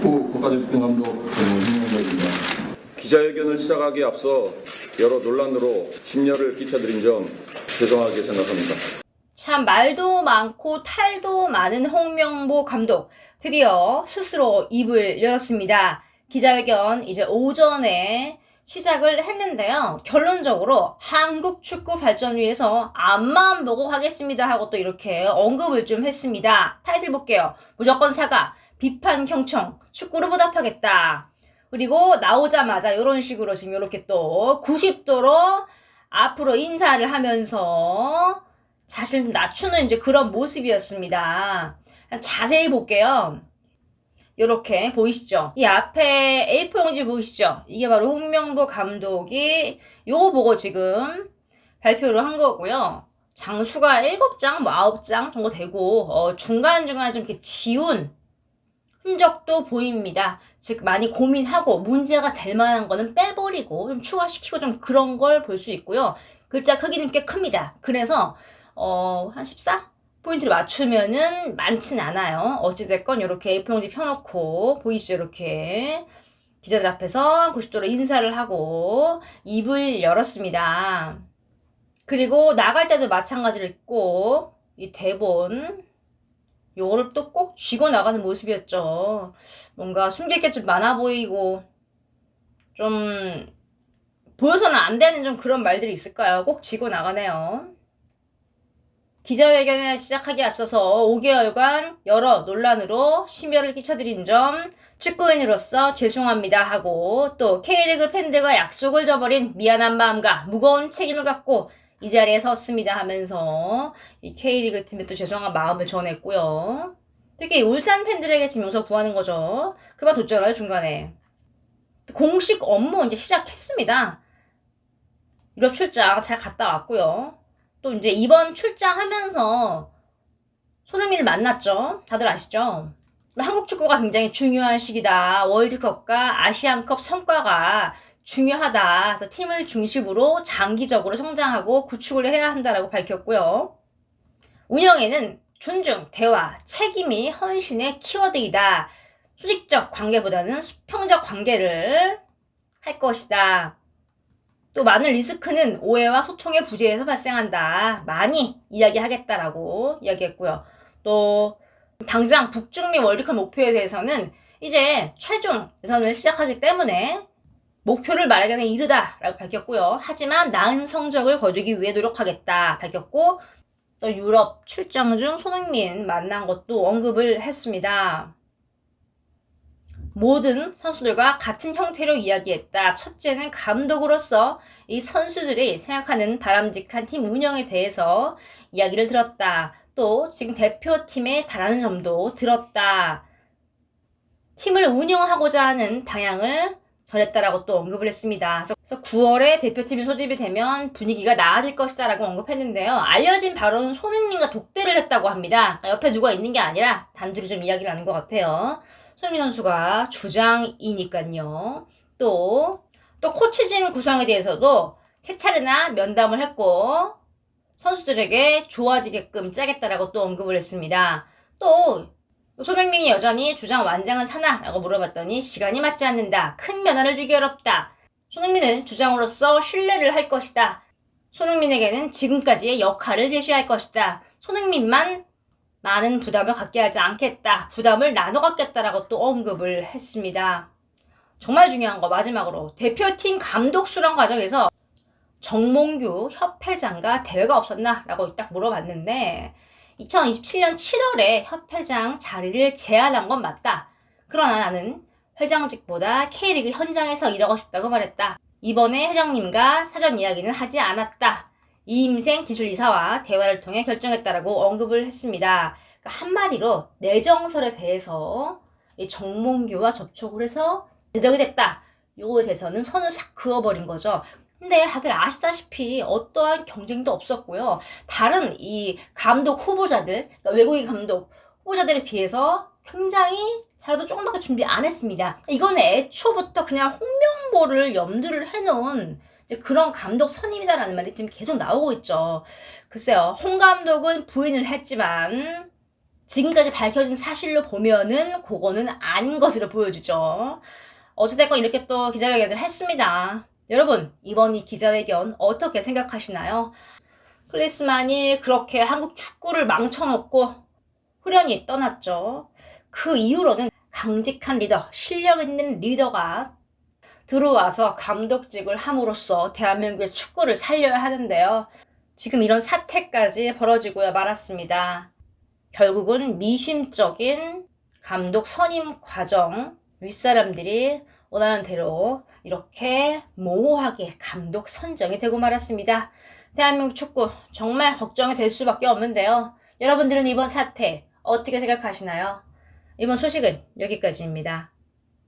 축구 국가대표 감독 홍명보입니다. 기자회견을 시작하기에 앞서 여러 논란으로 심려를 끼쳐드린 점 죄송하게 생각합니다. 참 말도 많고 탈도 많은 홍명보 감독 드디어 스스로 입을 열었습니다. 기자회견 이제 오전에 시작을 했는데요. 결론적으로 한국 축구 발전 위해서 앞만 보고 하겠습니다 하고 또 이렇게 언급을 좀 했습니다. 타이틀 볼게요. 무조건 사과, 비판 경청, 축구로 보답하겠다. 그리고 나오자마자 이런 식으로 지금 이렇게 또 90도로 앞으로 인사를 하면서 자신을 낮추는 이제 그런 모습이었습니다. 자세히 볼게요. 요렇게 보이시죠? 이 앞에 A4 용지 보이시죠? 이게 바로 홍명보 감독이 요거 보고 지금 발표를 한 거고요. 장수가 7장, 뭐 9장 정도 되고 중간중간에 좀 이렇게 지운 흔적도 보입니다. 즉 많이 고민하고 문제가 될 만한 거는 빼버리고 좀 추가시키고 좀 그런 걸 볼 수 있고요. 글자 크기는 꽤 큽니다. 그래서 한 14? 포인트를 맞추면은 많진 않아요. 어찌됐건 이렇게 A4용지 펴놓고 보이시죠? 이렇게 기자들 앞에서 90도로 인사를 하고 입을 열었습니다. 그리고 나갈 때도 마찬가지로 있고 이 대본 요거를 또 꼭 쥐고 나가는 모습이었죠. 뭔가 숨길 게 좀 많아 보이고 좀 보여서는 안 되는 좀 그런 말들이 있을까요? 꼭 쥐고 나가네요. 기자회견을 시작하기에 앞서서 5개월간 여러 논란으로 심려를 끼쳐드린 점 축구인으로서 죄송합니다 하고 또 K리그 팬들과 약속을 저버린 미안한 마음과 무거운 책임을 갖고 이 자리에 섰습니다 하면서 이 K리그 팀에 또 죄송한 마음을 전했고요. 특히 울산 팬들에게 지금 용서 구하는 거죠. 그만뒀잖아요 중간에. 공식 업무 이제 시작했습니다. 유럽 출장 잘 갔다 왔고요. 또 이제 이번 출장하면서 손흥민을 만났죠. 다들 아시죠? 한국 축구가 굉장히 중요한 시기다. 월드컵과 아시안컵 성과가 중요하다. 그래서 팀을 중심으로 장기적으로 성장하고 구축을 해야 한다라고 밝혔고요. 운영에는 존중, 대화, 책임이 헌신의 키워드이다. 수직적 관계보다는 수평적 관계를 할 것이다. 또 많은 리스크는 오해와 소통의 부재에서 발생한다. 많이 이야기하겠다라고 이야기했고요. 또 당장 북중미 월드컵 목표에 대해서는 이제 최종 예선을 시작하기 때문에 목표를 말하기에는 이르다라고 밝혔고요. 하지만 나은 성적을 거두기 위해 노력하겠다 밝혔고 또 유럽 출장 중 손흥민 만난 것도 언급을 했습니다. 모든 선수들과 같은 형태로 이야기했다. 첫째는 감독으로서 이 선수들이 생각하는 바람직한 팀 운영에 대해서 이야기를 들었다. 또 지금 대표팀에 바라는 점도 들었다. 팀을 운영하고자 하는 방향을 전했다라고 또 언급을 했습니다. 그래서 9월에 대표팀이 소집이 되면 분위기가 나아질 것이다 라고 언급했는데요. 알려진 바로는 손흥민과 독대를 했다고 합니다. 옆에 누가 있는 게 아니라 단둘이 좀 이야기를 하는 것 같아요. 손흥민 선수가 주장이니까요. 또 코치진 구성에 대해서도 세 차례나 면담을 했고 선수들에게 좋아지게끔 짜겠다라고 또 언급을 했습니다. 또 손흥민이 여전히 주장 완장은 차나? 라고 물어봤더니 시간이 맞지 않는다. 큰 변화를 주기 어렵다. 손흥민은 주장으로서 신뢰를 할 것이다. 손흥민에게는 지금까지의 역할을 제시할 것이다. 손흥민만 많은 부담을 갖게 하지 않겠다. 부담을 나눠 갖겠다라고 또 언급을 했습니다. 정말 중요한 거 마지막으로 대표팀 감독 수랑 과정에서 정몽규 협회장과 대화가 없었나? 라고 딱 물어봤는데 2027년 7월에 협회장 자리를 제안한 건 맞다. 그러나 나는 회장직보다 K리그 현장에서 일하고 싶다고 말했다. 이번에 회장님과 사전 이야기는 하지 않았다. 이임생 기술이사와 대화를 통해 결정했다라고 언급을 했습니다. 그러니까 한마디로 내정설에 대해서 이 정몽규와 접촉을 해서 내정이 됐다. 요거에 대해서는 선을 싹 그어버린 거죠. 근데 다들 아시다시피 어떠한 경쟁도 없었고요. 다른 이 감독 후보자들, 그러니까 외국인 감독 후보자들에 비해서 굉장히 잘도 조금밖에 준비 안 했습니다. 이거는 애초부터 그냥 홍명보를 염두를 해놓은 이제 그런 감독 선임이다라는 말이 지금 계속 나오고 있죠. 글쎄요, 홍 감독은 부인을 했지만 지금까지 밝혀진 사실로 보면은 그거는 아닌 것으로 보여지죠. 어찌됐건 이렇게 또 기자회견을 했습니다. 여러분, 이번 이 기자회견 어떻게 생각하시나요? 클리스만이 그렇게 한국 축구를 망쳐놓고 후련히 떠났죠. 그 이후로는 강직한 리더, 실력 있는 리더가 들어와서 감독직을 함으로써 대한민국의 축구를 살려야 하는데요. 지금 이런 사태까지 벌어지고야 말았습니다. 결국은 미심적인 감독 선임 과정, 윗사람들이 원하는 대로 이렇게 모호하게 감독 선정이 되고 말았습니다. 대한민국 축구 정말 걱정이 될 수밖에 없는데요. 여러분들은 이번 사태 어떻게 생각하시나요? 이번 소식은 여기까지입니다.